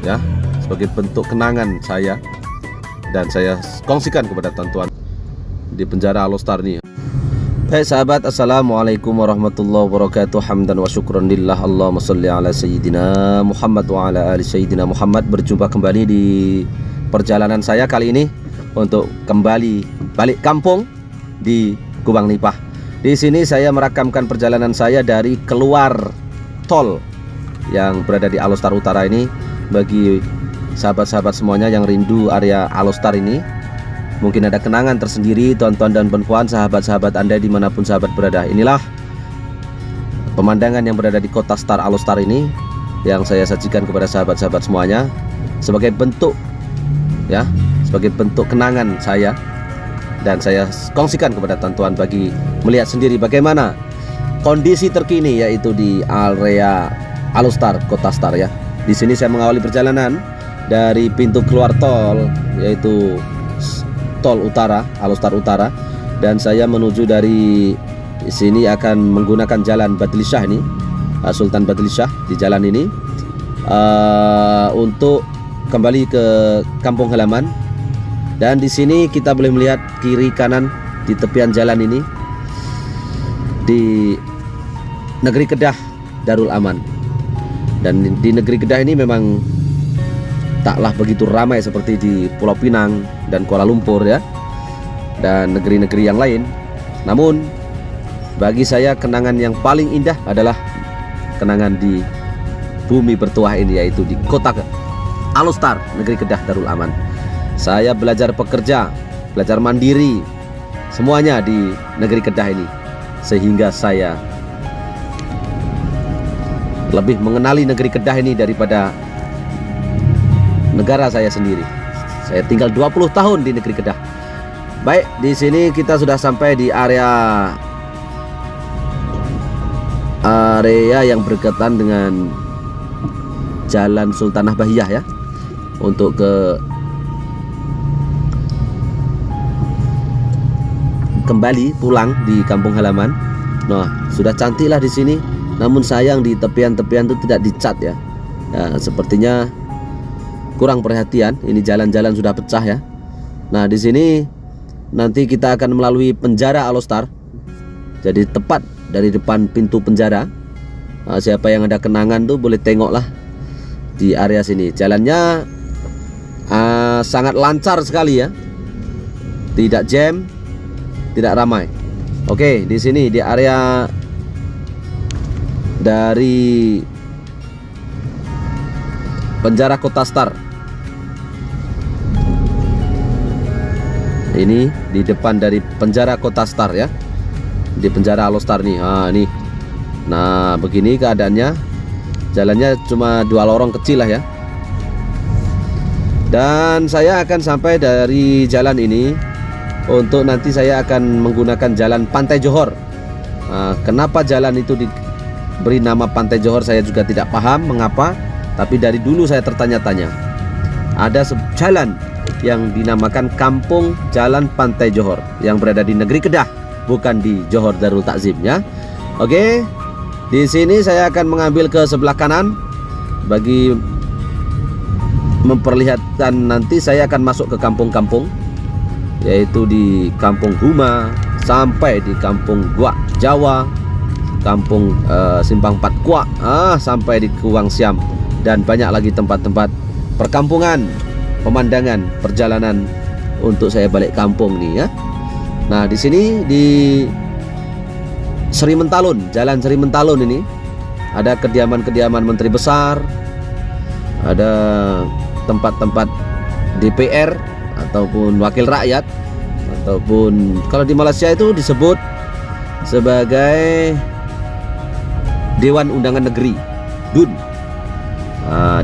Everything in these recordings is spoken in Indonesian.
ya, sebagai bentuk kenangan saya, dan saya kongsikan kepada teman-teman di penjara Alostar nih. Hai sahabat, assalamualaikum warahmatullahi wabarakatuh. Hamdan wa syukran lillah, Allahumma sholli ala sayyidina Muhammad wa ala ali sayyidina Muhammad. Berjumpa kembali di perjalanan saya kali ini untuk kembali balik kampung di Kubang Lipah. Di sini saya merakamkan perjalanan saya dari keluar tol yang berada di Alostar Utara ini. Bagi sahabat-sahabat semuanya yang rindu area Alostar ini, mungkin ada kenangan tersendiri, tonton dan penpuan sahabat-sahabat Anda dimanapun sahabat berada. Inilah pemandangan yang berada di kota Star Alostar ini yang saya sajikan kepada sahabat-sahabat semuanya sebagai bentuk, ya, sebagai bentuk kenangan saya, dan saya kongsikan kepada teman-teman bagi melihat sendiri bagaimana kondisi terkini yaitu di area Alostar, kota Star ya. Di sini saya mengawali perjalanan dari pintu keluar tol yaitu Tol Utara, Alostar Utara, dan saya menuju dari sini akan menggunakan jalan Badlisyah ini, Sultan Badlisyah di jalan ini, untuk kembali ke kampung halaman. Dan di sini kita boleh melihat kiri kanan di tepian jalan ini di negeri Kedah Darul Aman. Dan di negeri Kedah ini memang taklah begitu ramai seperti di Pulau Pinang dan Kuala Lumpur ya, dan negeri-negeri yang lain. Namun bagi saya kenangan yang paling indah adalah kenangan di bumi bertuah ini, yaitu di kota Alostar, negeri Kedah Darul Aman. Saya belajar pekerja, belajar mandiri, semuanya di negeri Kedah ini, sehingga saya lebih mengenali negeri Kedah ini daripada negara saya sendiri. Saya tinggal 20 tahun di negeri Kedah. Baik, di sini kita sudah sampai di area yang berkaitan dengan Jalan Sultanah Bahiyah ya, untuk kembali pulang di kampung halaman. Nah, sudah cantiklah di sini. Namun sayang di tepian-tepian itu tidak dicat ya. Sepertinya kurang perhatian. Ini jalan-jalan sudah pecah ya. Nah, di sini nanti kita akan melalui penjara Alostar. Jadi tepat dari depan pintu penjara. Nah, siapa yang ada kenangan tuh boleh tengoklah di area sini. Jalannya sangat lancar sekali ya. Tidak jam, tidak ramai. Oke, di sini di area dari penjara Kota Star. Ini di depan dari penjara Kota Star ya, di penjara Alostar nih. Nih. Nah, begini keadaannya. Jalannya cuma 2 lorong kecil lah ya. Dan saya akan sampai dari jalan ini untuk nanti saya akan menggunakan jalan Pantai Johor. Kenapa jalan itu diberi nama Pantai Johor saya juga tidak paham mengapa. Tapi dari dulu saya tertanya-tanya. Ada jalan yang dinamakan Kampung Jalan Pantai Johor yang berada di negeri Kedah, bukan di Johor Darul Takzim ya. Oke, di sini saya akan mengambil ke sebelah kanan bagi memperlihatkan nanti saya akan masuk ke kampung-kampung, yaitu di Kampung Huma sampai di Kampung Guak Jawa, Kampung Simpang Pat Kuak, sampai di Kuang Siam, dan banyak lagi tempat-tempat perkampungan, pemandangan, perjalanan untuk saya balik kampung nih ya. Nah, di sini di Sri Mentalun, Jalan Sri Mentalun ini ada kediaman-kediaman menteri besar, ada tempat-tempat DPR ataupun wakil rakyat, ataupun kalau di Malaysia itu disebut sebagai Dewan Undangan Negeri, DUN.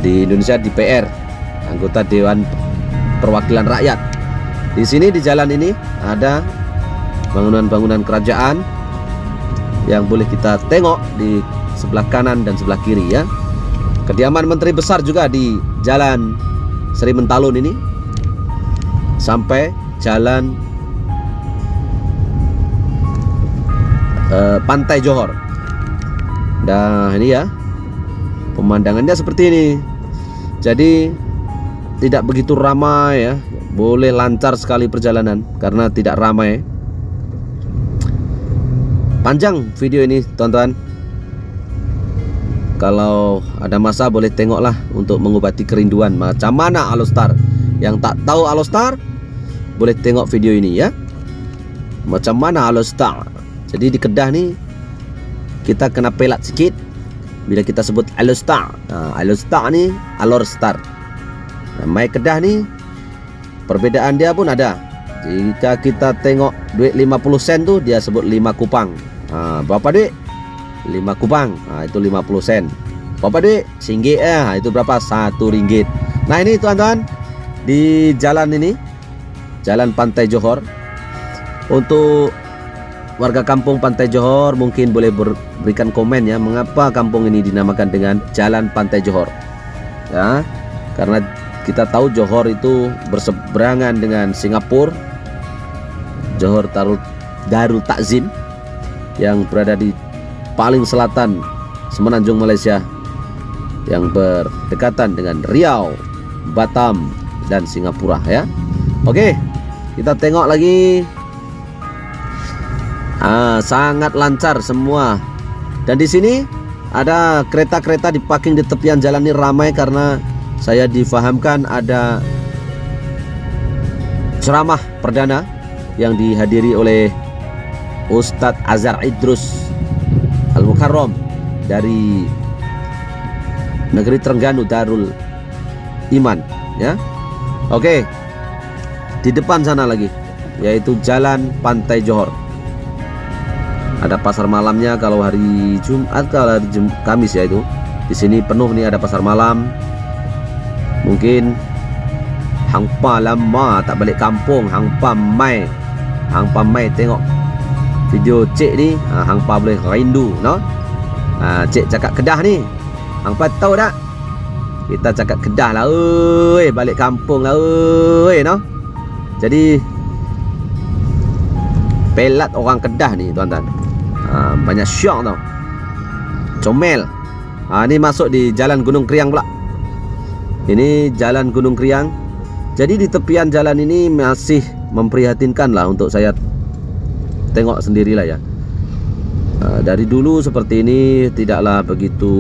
Di Indonesia DPR, anggota Dewan Perwakilan Rakyat. Di sini di jalan ini ada bangunan-bangunan kerajaan yang boleh kita tengok di sebelah kanan dan sebelah kiri ya. Kediaman menteri besar juga di Jalan Sri Mentalun ini sampai jalan Pantai Johor. Nah, ini ya, pemandangannya seperti ini. Jadi tidak begitu ramai ya, boleh lancar sekali perjalanan karena tidak ramai. Panjang video ini teman-teman. Kalau ada masa boleh tengoklah untuk mengobati kerinduan macam mana Alostar. Yang tak tahu Alostar boleh tengok video ini ya. Macam mana Alostar. Jadi di Kedah nih kita kena pelat sedikit bila kita sebut Alostar. Alostar nih Alorstar. Mai Kedah nih perbedaan dia pun ada. Jika kita tengok duit 50 sen tuh dia sebut 5 kupang. Berapa duit? 5 kupang. Itu 50 sen. Berapa duit? RM1 itu berapa? RM1. Nah ini teman-teman, di jalan ini, Jalan Pantai Johor. Untuk warga kampung Pantai Johor mungkin boleh berikan komen ya, mengapa kampung ini dinamakan dengan Jalan Pantai Johor ya. Karena kita tahu Johor itu berseberangan dengan Singapura. Johor Darul Takzim yang berada di paling selatan semenanjung Malaysia, yang berdekatan dengan Riau, Batam, dan Singapura ya. Oke, kita tengok lagi. Sangat lancar semua. Dan di sini ada kereta-kereta diparking di tepian jalan ini ramai karena saya difahamkan ada ceramah perdana yang dihadiri oleh Ustadz Azhar Idrus Al-Mukarram dari negeri Terengganu Darul Iman ya. Oke, di depan sana lagi yaitu Jalan Pantai Johor. Ada pasar malamnya kalau hari Jumat, kalau hari Kamis ya itu. Di sini penuh nih, ada pasar malam. Mungkin hangpa lama tak balik kampung, hangpa mai tengok video cik ni, hangpa boleh rindu no. Cik cakap Kedah ni, hangpa tahu tak? Kita cakap Kedah lah, balik kampung lah, no. Jadi pelat orang Kedah ni tuan-tuan. Banyak syok tau, comel. Ni masuk di Jalan Gunung Kriang pula. Ini Jalan Gunung Kriang. Jadi di tepian jalan ini masih memprihatinkan lah untuk saya tengok sendirilah ya. Dari dulu seperti ini tidaklah begitu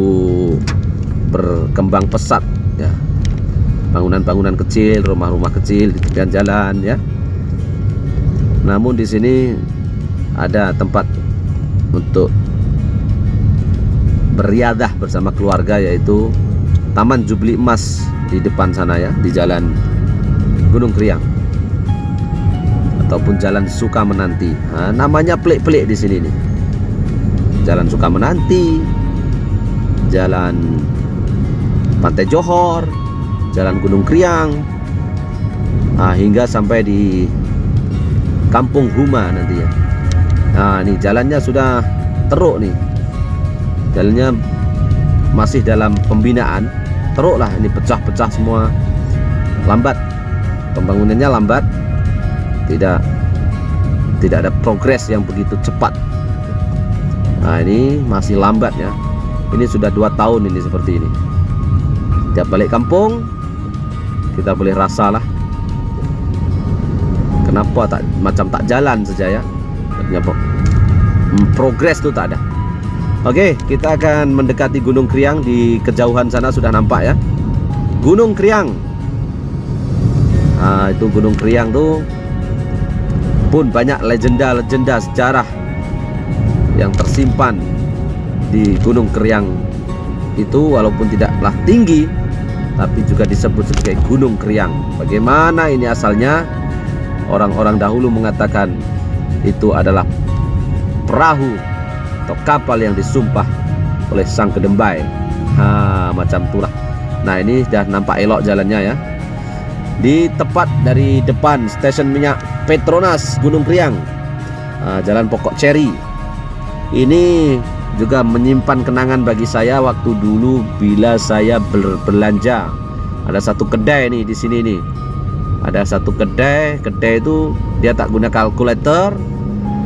berkembang pesat ya. Bangunan-bangunan kecil, rumah-rumah kecil di tepian jalan ya. Namun di sini ada tempat untuk beriadah bersama keluarga, yaitu Taman Jubli Emas di depan sana ya, di Jalan Gunung Kriang ataupun Jalan Suka Menanti. Namanya pelik-pelik di sini nih. Jalan Suka Menanti, Jalan Pantai Johor, Jalan Gunung Kriang, hingga sampai di Kampung Huma nanti ya. Ini jalannya sudah teruk nih. Jalannya masih dalam pembinaan. Teruk lah, ini pecah-pecah semua. Lambat. Pembangunannya lambat. Tidak ada progres yang begitu cepat. Ini masih lambat ya. Ini sudah 2 tahun ini seperti ini. Tiap balik kampung kita boleh rasalah kenapa macam tak jalan saja ya. Progres tuh tak ada. Oke, kita akan mendekati Gunung Kriang. Di kejauhan sana sudah nampak ya, Gunung Kriang. Itu Gunung Kriang tuh pun banyak legenda-legenda sejarah yang tersimpan di Gunung Kriang itu, walaupun tidaklah tinggi tapi juga disebut sebagai Gunung Kriang. Bagaimana ini asalnya? Orang-orang dahulu mengatakan itu adalah perahu atau kapal yang disumpah oleh sang kedembai. Macam itulah. Nah, ini sudah nampak elok jalannya ya. Di tepat dari depan stasiun minyak Petronas Gunung Kriang, Jalan Pokok Cherry. Ini juga menyimpan kenangan bagi saya waktu dulu bila saya berbelanja. Ada satu kedai nih di sini nih. Ada satu kedai itu dia tak guna kalkulator,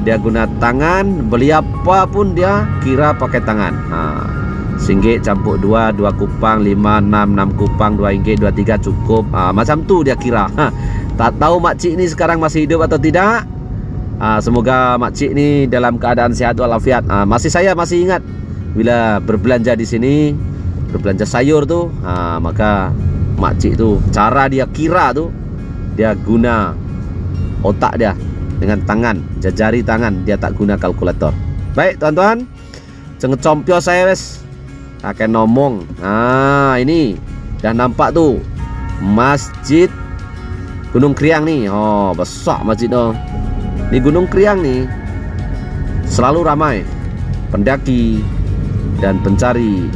dia guna tangan, beli apa pun dia kira pakai tangan. RM1 campur 2 kupang, 5, 6 kupang, RM2, 23 cukup. Macam tu dia kira. Tak tahu makcik ni sekarang masih hidup atau tidak. Semoga makcik ni dalam keadaan sehat walafiat. Saya masih ingat bila berbelanja di sini, berbelanja sayur tu, maka makcik tu cara dia kira tu, dia guna otak dia dengan tangan, jari tangan, dia tak guna kalkulator. Baik tuan-tuan, cengecompio saya wes akan ngomong. Ini dah nampak tu Masjid Gunung Kriang nih. Oh, besar masjid tu. Di Gunung Kriang nih selalu ramai pendaki dan pencari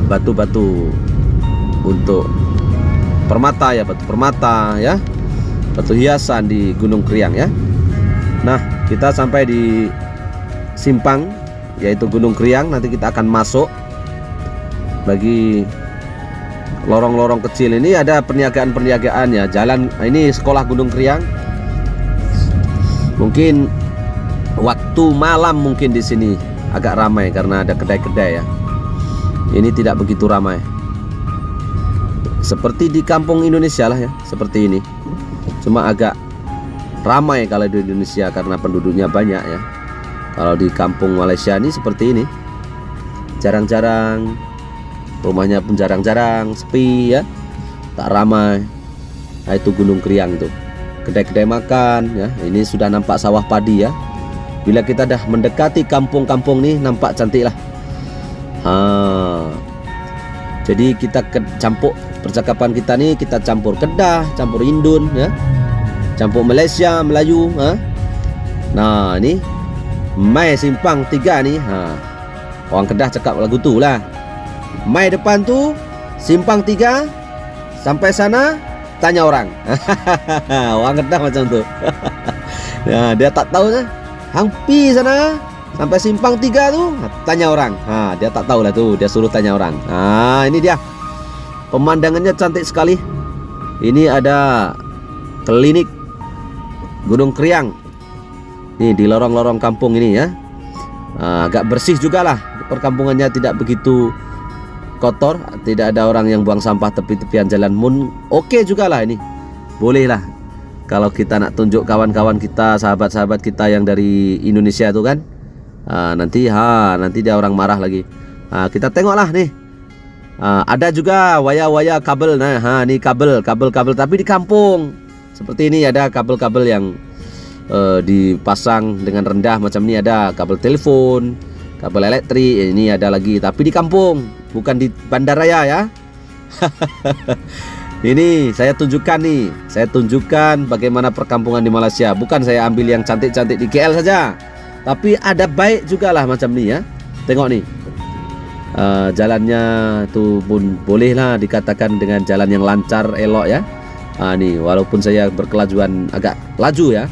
batu-batu untuk permata ya, batu permata ya, batu hiasan di Gunung Kriang ya. Nah, kita sampai di simpang yaitu Gunung Kriang. Nanti kita akan masuk. Bagi lorong-lorong kecil ini ada perniagaan-perniagaan ya. Jalan ini sekolah Gunung Kriang. Mungkin waktu malam mungkin di sini agak ramai karena ada kedai-kedai ya. Ini tidak begitu ramai. Seperti di kampung Indonesia lah ya, seperti ini. Cuma agak ramai kalau di Indonesia karena penduduknya banyak ya. Kalau di kampung Malaysia ini seperti ini, jarang-jarang, rumahnya pun jarang-jarang, sepi ya, tak ramai. Nah, itu Gunung Kriang itu, kedai-kedai makan ya. Ini sudah nampak sawah padi ya. Bila kita dah mendekati kampung-kampung nih, nampak cantik lah. Jadi kita campur percakapan kita nih, kita campur Kedah, campur Indun ya, campur Malaysia, Melayu. Nah ini mai simpang 3 nih. Orang Kedah cakap lagu tu lah. Mai depan tu simpang 3, sampai sana tanya orang. Orang Kedah macam tu. Nah, dia tak tahu lah. Hang pi sana sampai simpang 3 tu tanya orang. Dia tak tahu lah tu, dia suruh tanya orang. Ini dia. Pemandangannya cantik sekali. Ini ada klinik Gunung Kriang. Nih di lorong-lorong kampung ini ya. Agak bersih juga lah. Perkampungannya tidak begitu kotor, tidak ada orang yang buang sampah tepi-tepian jalan. Oke juga lah ini. Boleh lah kalau kita nak tunjuk kawan-kawan kita, sahabat-sahabat kita yang dari Indonesia itu kan. Nanti dia orang marah lagi. Kita tengoklah nih. Ada juga waya-waya kabel. Nah, ini kabel tapi di kampung. Seperti ini ada kabel-kabel yang dipasang dengan rendah macam ini, ada kabel telepon, kabel elektrik. Ini ada lagi tapi di kampung, bukan di bandaraya ya. Ini saya tunjukkan bagaimana perkampungan di Malaysia. Bukan saya ambil yang cantik-cantik di KL saja, tapi ada baik juga lah macam ni ya. Tengok nih, jalannya tuh pun bolehlah dikatakan dengan jalan yang lancar, elok ya. Nih walaupun saya berkelajuan agak laju ya.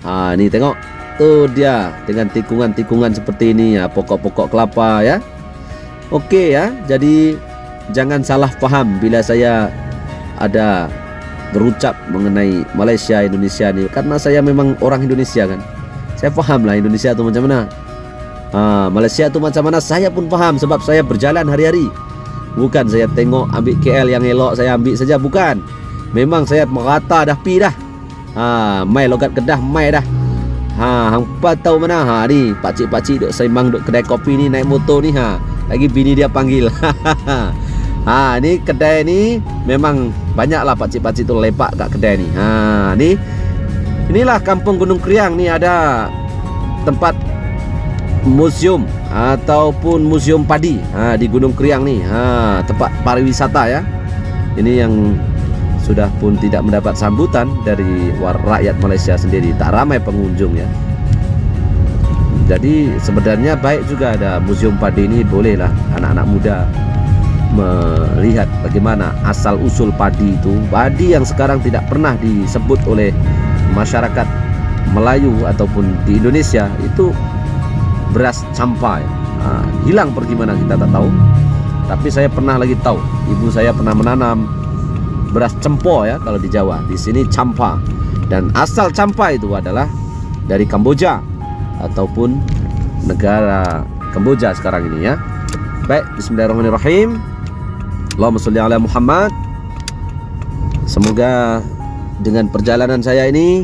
Nih tengok tuh dia dengan tikungan-tikungan seperti ini ya, pokok-pokok kelapa ya. Oke ya, jadi jangan salah paham bila saya ada berucap mengenai Malaysia, Indonesia nih, karena saya memang orang Indonesia kan. Saya paham lah Indonesia itu macam mana, Malaysia itu macam mana saya pun paham, sebab saya berjalan hari-hari. Bukan saya tengok ambil KL yang elok saya ambil saja, bukan. Memang saya merata dah pi dah. Mai logat Kedah mai dah. Hampa tahu mana? Ni pakcik-pakcik duk sembang duk kedai kopi ni, naik motor ni. Lagi bini dia panggil. Ni kedai ni memang banyaklah pakcik-pakcik tu lepak kat kedai ni. Inilah kampung Gunung Kriang ni, ada tempat museum ataupun museum padi di Gunung Kriang ni. Tempat pariwisata ya. Ini yang sudah pun tidak mendapat sambutan dari rakyat Malaysia sendiri, tak ramai pengunjung ya. Jadi sebenarnya baik juga ada museum padi ini, bolehlah anak-anak muda melihat bagaimana asal usul padi itu. Padi yang sekarang tidak pernah disebut oleh masyarakat Melayu ataupun di Indonesia itu beras campai. Hilang pergi mana kita tak tahu. Tapi saya pernah lagi tahu, ibu saya pernah menanam beras cempo ya kalau di Jawa. Di sini campa. Dan asal campa itu adalah dari Kamboja ataupun negara Kamboja sekarang ini ya. Baik, bismillahirrahmanirrahim. Allahumma sholli ala Muhammad. Semoga dengan perjalanan saya ini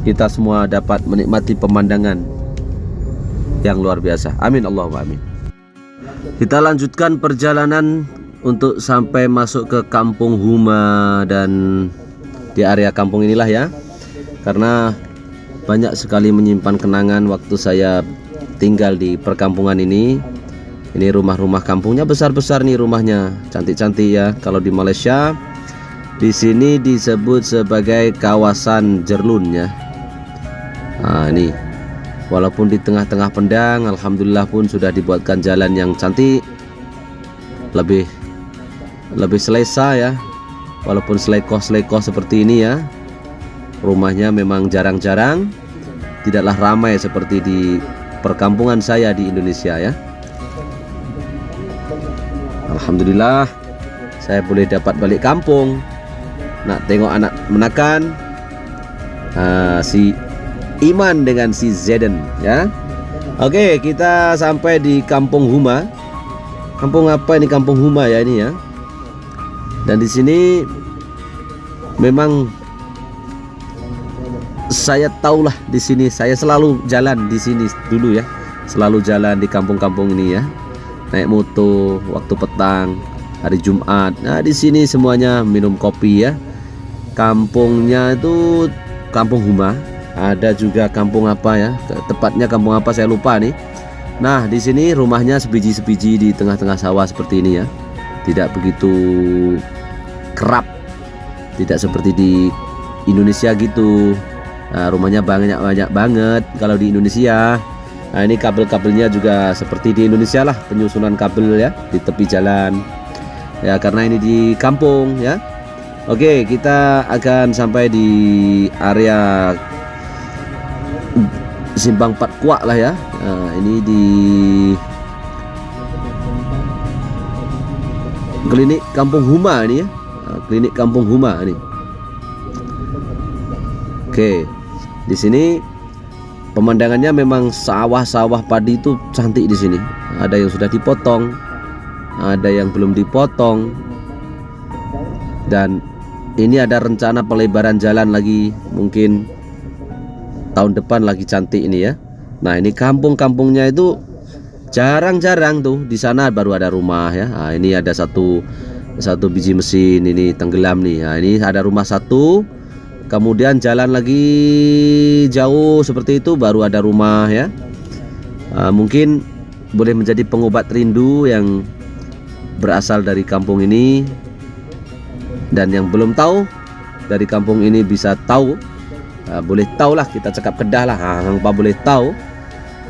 kita semua dapat menikmati pemandangan yang luar biasa. Amin Allahumma amin. Kita lanjutkan perjalanan untuk sampai masuk ke Kampung Huma, dan di area kampung inilah ya, karena banyak sekali menyimpan kenangan waktu saya tinggal di perkampungan ini. Ini rumah-rumah kampungnya besar-besar nih, rumahnya cantik-cantik ya. Kalau di Malaysia di sini disebut sebagai kawasan Jerlun ya. Nah, ini walaupun di tengah-tengah pedang, alhamdulillah pun sudah dibuatkan jalan yang cantik, lebih selesa ya. Walaupun selekoh-selekoh seperti ini ya, rumahnya memang jarang-jarang, tidaklah ramai seperti di perkampungan saya di Indonesia ya. Alhamdulillah saya boleh dapat balik kampung, nak tengok anak menakan si Iman dengan si Zeden ya. Oke, kita sampai di Kampung Huma. Kampung apa ini? Kampung Huma ya ini ya. Dan di sini memang saya tahulah, di sini saya selalu jalan di sini dulu ya. Selalu jalan di kampung-kampung ini ya. Naik motor waktu petang, hari Jumat. Nah, di sini semuanya minum kopi ya. Kampungnya itu Kampung Huma. Ada juga kampung apa ya? Tepatnya kampung apa saya lupa nih. Nah, di sini rumahnya sebiji-sebiji di tengah-tengah sawah seperti ini ya. Tidak begitu kerap. Tidak seperti di Indonesia gitu. Nah, rumahnya banyak banget kalau di Indonesia. Nah, ini kabel-kabelnya juga seperti di Indonesia lah, penyusunan kabel ya di tepi jalan ya, karena ini di kampung ya. Oke, kita akan sampai di area Simpang 4 Kuak lah ya. Nah, ini di klinik Kampung Huma ini ya. Nah, klinik Kampung Huma ini. Oke, di sini pemandangannya memang sawah-sawah padi itu cantik di sini. Ada yang sudah dipotong, ada yang belum dipotong, dan ini ada rencana pelebaran jalan lagi, mungkin tahun depan lagi cantik ini ya. Nah, ini kampung-kampungnya itu jarang-jarang tuh. Di sana baru ada rumah ya. Nah, ini ada satu biji mesin ini tenggelam nih. Nah, ini ada rumah satu. Kemudian jalan lagi jauh seperti itu baru ada rumah ya. Mungkin boleh menjadi pengobat rindu yang berasal dari kampung ini. Dan yang belum tahu dari kampung ini bisa tahu, boleh tahulah, kita cakap Kedah lah. Hangpa boleh tahu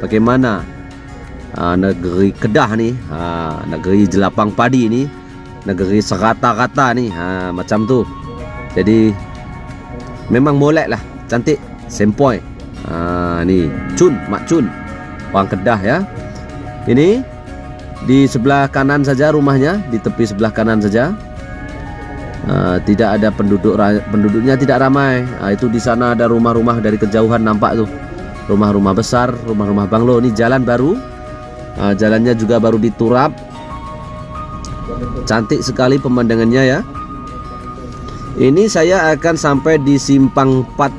bagaimana negeri Kedah nih, negeri jelapang padi ini, negeri serata-rata nih, macam tuh. Jadi memang molek lah, cantik, sempoi. Nih Mak Cun, orang Kedah ya. Ini di sebelah kanan saja rumahnya, di tepi sebelah kanan saja. Tidak ada penduduknya tidak ramai. Itu di sana ada rumah-rumah dari kejauhan nampak tuh, rumah-rumah besar, rumah-rumah banglo. Ini jalan baru, jalannya juga baru diturap. Cantik sekali pemandangannya ya. Ini saya akan sampai di Simpang 4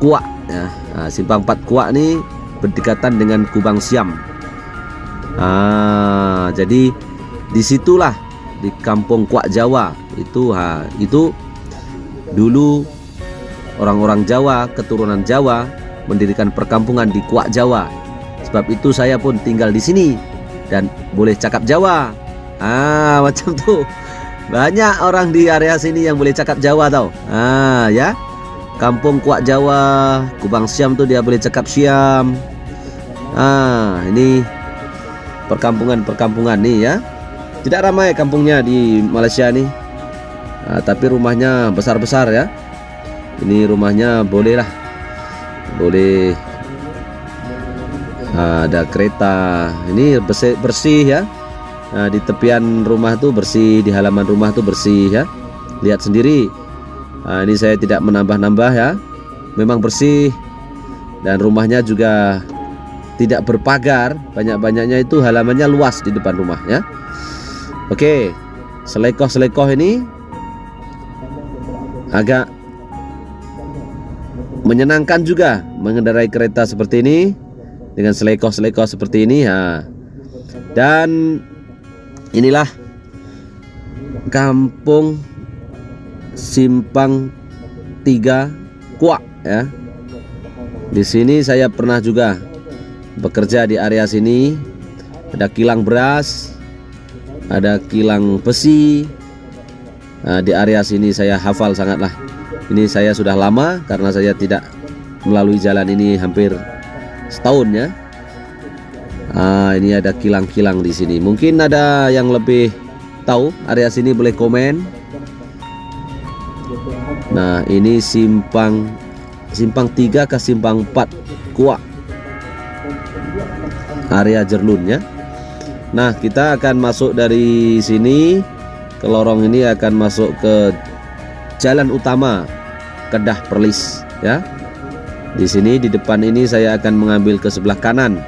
Kuak ya. Simpang 4 Kuak ini berdekatan dengan Kubang Siam. Jadi disitulah di Kampung Kuak Jawa itu, itu dulu orang-orang Jawa, keturunan Jawa mendirikan perkampungan di Kuak Jawa. Sebab itu saya pun tinggal di sini dan boleh cakap Jawa. Macam tuh. Banyak orang di area sini yang boleh cakap Jawa tau. Ya, Kampung Kuak Jawa, Kubang Siam tuh dia boleh cakap Siam. Ini perkampungan nih ya. Tidak ramai kampungnya di Malaysia nih, tapi rumahnya besar-besar ya. Ini rumahnya boleh lah, boleh ada kereta. Ini bersih ya. Di tepian rumah tuh bersih, di halaman rumah tuh bersih ya. Lihat sendiri. Ini saya tidak menambah-nambah ya. Memang bersih, dan rumahnya juga tidak berpagar, banyak-banyaknya itu halamannya luas di depan rumah ya. Oke, selekoh-selekoh ini agak menyenangkan juga mengendarai kereta seperti ini dengan selekoh-selekoh seperti ini ya. Dan inilah Kampung Simpang 3 Kuak ya. Di sini saya pernah juga bekerja di area sini. Ada kilang beras, ada kilang besi. Nah, di area sini saya hafal sangatlah. Ini saya sudah lama karena saya tidak melalui jalan ini hampir setahun ya. Ini ada kilang-kilang di sini. Mungkin ada yang lebih tahu area sini boleh komen. Nah, ini simpang 3 ke simpang 4 Kuak, area Jerlun ya. Nah, kita akan masuk dari sini ke lorong ini, akan masuk ke jalan utama Kedah Perlis ya. Di sini di depan ini saya akan mengambil ke sebelah kanan.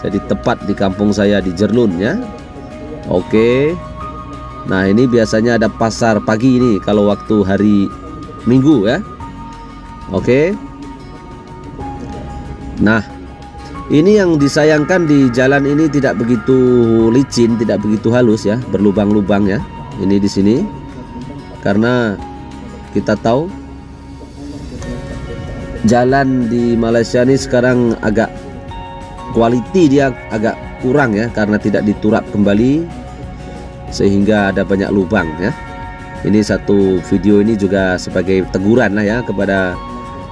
Jadi tepat di kampung saya di Jerlun ya. Oke. Nah, ini biasanya ada pasar pagi ini kalau waktu hari Minggu ya. Oke. Nah, ini yang disayangkan di jalan ini tidak begitu licin, tidak begitu halus ya, berlubang-lubang ya. Ini di sini. Karena kita tahu jalan di Malaysia ini sekarang agak quality dia agak kurang ya, karena tidak diturap kembali sehingga ada banyak lubang ya. Ini satu video ini juga sebagai teguran lah ya kepada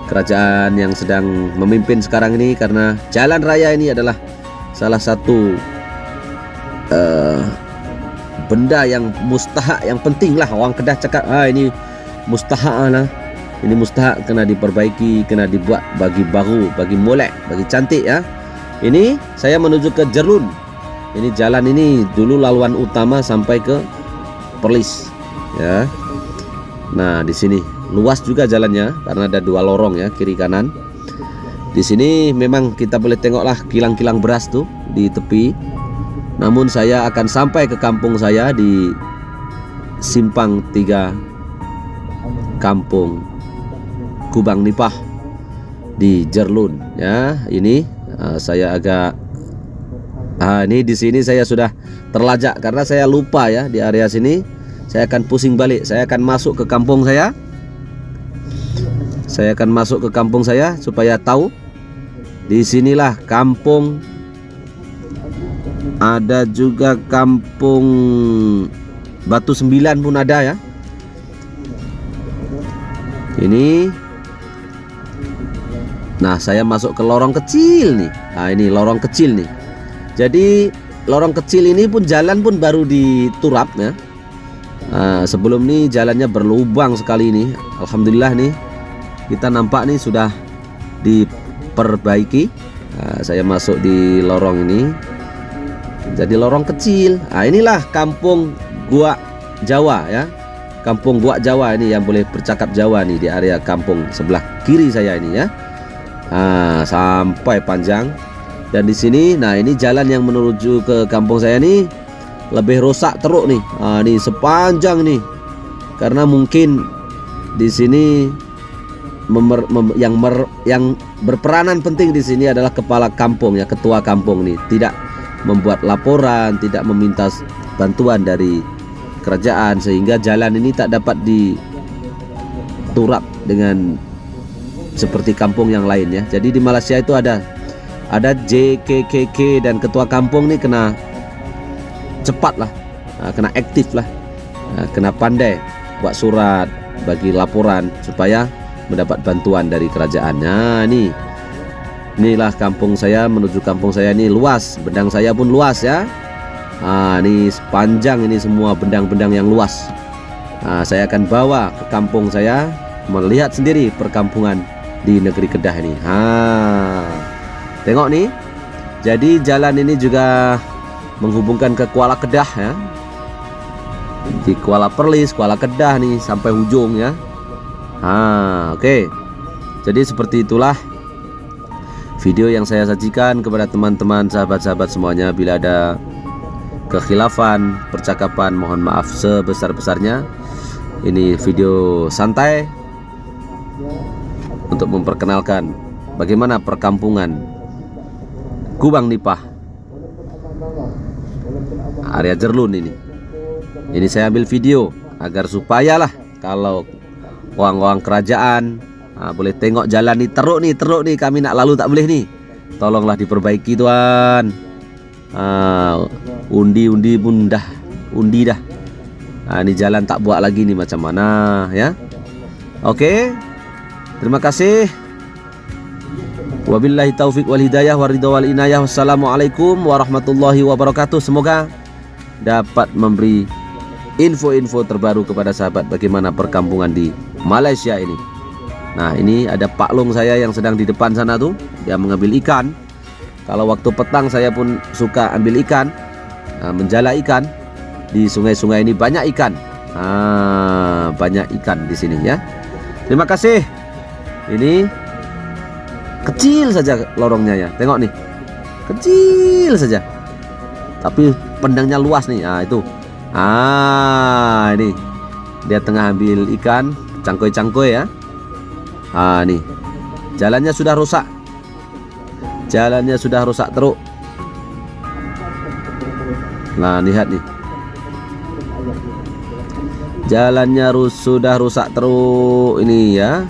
kerajaan yang sedang memimpin sekarang ini, karena jalan raya ini adalah salah satu benda yang mustahak, yang penting lah. Orang Kedah cakap ini mustahak lah, ini mustahak, kena diperbaiki, kena dibuat bagi baru, bagi molek, bagi cantik ya. Ini saya menuju ke Jerlun. Ini jalan ini dulu laluan utama sampai ke Perlis ya. Nah, di sini luas juga jalannya karena ada 2 lorong ya, kiri kanan. Di sini memang kita boleh tengoklah kilang-kilang beras tuh di tepi. Namun saya akan sampai ke kampung saya di Simpang 3 Kampung Kubang Nipah di Jerlun ya. Ini saya agak ini di sini saya sudah terlajak karena saya lupa ya di area sini. Saya akan pusing balik. Saya akan masuk ke kampung saya. Saya akan masuk ke kampung saya supaya tahu. Di sinilah kampung. Ada juga kampung Batu 9 pun ada ya. Ini. Nah, saya masuk ke lorong kecil nih. Nah, ini lorong kecil nih. Jadi lorong kecil ini pun jalan pun baru diturap ya. Sebelum ini jalannya berlubang sekali nih. Alhamdulillah nih kita nampak nih sudah diperbaiki. Saya masuk di lorong ini. Jadi lorong kecil. Inilah kampung Guak Jawa ya. Kampung Guak Jawa ini yang boleh bercakap Jawa nih di area kampung sebelah kiri saya ini ya. Sampai panjang. Dan di sini, nah ini jalan yang menuju ke kampung saya nih lebih rusak teruk nih. Ini sepanjang nih. Karena mungkin di sini yang berperanan penting di sini adalah kepala kampung ya, ketua kampung nih. Tidak membuat laporan, tidak meminta bantuan dari kerajaan sehingga jalan ini tak dapat diturap dengan seperti kampung yang lain ya. Jadi di Malaysia itu ada JKKK dan ketua kampung nih kena cepat lah, kena aktif lah, kena pandai buat surat bagi laporan supaya mendapat bantuan dari kerajaan. Nah, inilah kampung saya, menuju kampung saya ini luas, bendang saya pun luas ya. Ini sepanjang ini semua bendang-bendang yang luas. Saya akan bawa ke kampung saya melihat sendiri perkampungan di negeri Kedah ini. Tengok nih. Jadi jalan ini juga menghubungkan ke Kuala Kedah ya. Di Kuala Perlis, Kuala Kedah nih sampai ujung ya. Oke. Jadi seperti itulah video yang saya sajikan kepada teman-teman sahabat-sahabat semuanya. Bila ada kekhilafan percakapan, mohon maaf sebesar-besarnya. Ini video santai untuk memperkenalkan bagaimana perkampungan Kubang Nipah, area Jerlun ini. Ini saya ambil video agar supayalah kalau orang-orang kerajaan boleh tengok jalan nih, teruk nih, kami nak lalu tak boleh nih. Tolonglah diperbaiki tuan. Undi pun dah, undi dah. Ini jalan tak buat lagi nih, macam mana ya? Oke. Terima kasih. Wabillahi taufik wal hidayah waridho wal inayah. Wassalamualaikum warahmatullahi wabarakatuh. Semoga dapat memberi info-info terbaru kepada sahabat bagaimana perkampungan di Malaysia ini. Nah, ini ada Pak Long saya yang sedang di depan sana tuh, dia mengambil ikan. Kalau waktu petang saya pun suka ambil ikan, menjala ikan. Di sungai-sungai ini banyak ikan. Banyak ikan di sini ya. Terima kasih. Ini kecil saja lorongnya ya. Tengok nih. Kecil saja. Tapi pendangnya luas nih. Itu. Ini. Dia tengah ambil ikan, cangkoi-cangkoi ya. Nih. Jalannya sudah rusak. Jalannya sudah rusak teruk. Nah, lihat nih. Jalannya sudah rusak teruk ini ya.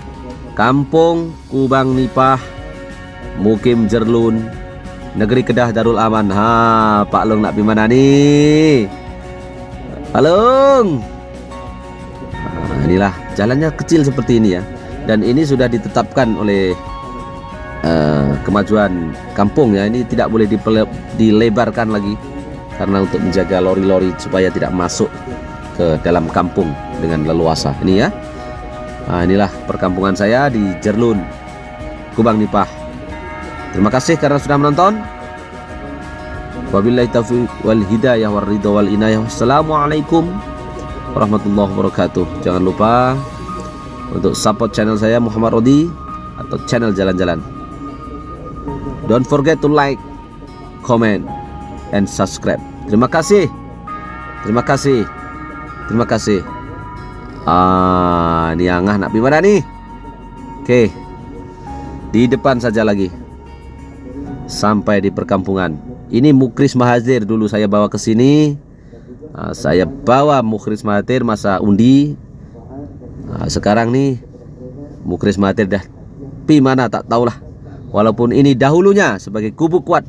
Kampung Kubang Nipah, Mukim Jerlun, Negeri Kedah Darul Aman. Pak Long nak pergi mana nih? Pak Long. Inilah jalannya kecil seperti ini ya. Dan ini sudah ditetapkan oleh kemajuan kampung ya. Ini tidak boleh dilebarkan lagi karena untuk menjaga lori-lori supaya tidak masuk ke dalam kampung dengan leluasa ini ya. Inilah perkampungan saya di Jerlun, Kubang Nipah. Terima kasih karena sudah menonton. Wabillahi taufiq wal hidayah waridho wal inayah. Wassalamualaikum warahmatullahi wabarakatuh. Jangan lupa untuk support channel saya Muhammad Rodi atau channel jalan-jalan. Don't forget to like, comment, and subscribe. Terima kasih. Terima kasih. Terima kasih. Ini Angah nak pergi mana nih? Oke. Di depan saja lagi. Sampai di perkampungan. Ini Mukris Mahathir dulu saya bawa ke sini. Saya bawa Mukris Mahathir masa undi. Sekarang nih Mukris Mahathir dah pi mana tak tahulah. Walaupun ini dahulunya sebagai kubu kuat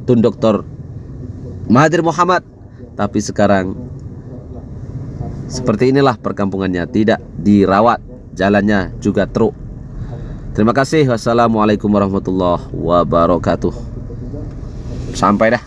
Tun Dr. Mahathir Mohamad, tapi sekarang seperti inilah perkampungannya, tidak dirawat, jalannya juga teruk. Terima kasih. Wassalamualaikum warahmatullahi wabarakatuh. Sampai dah.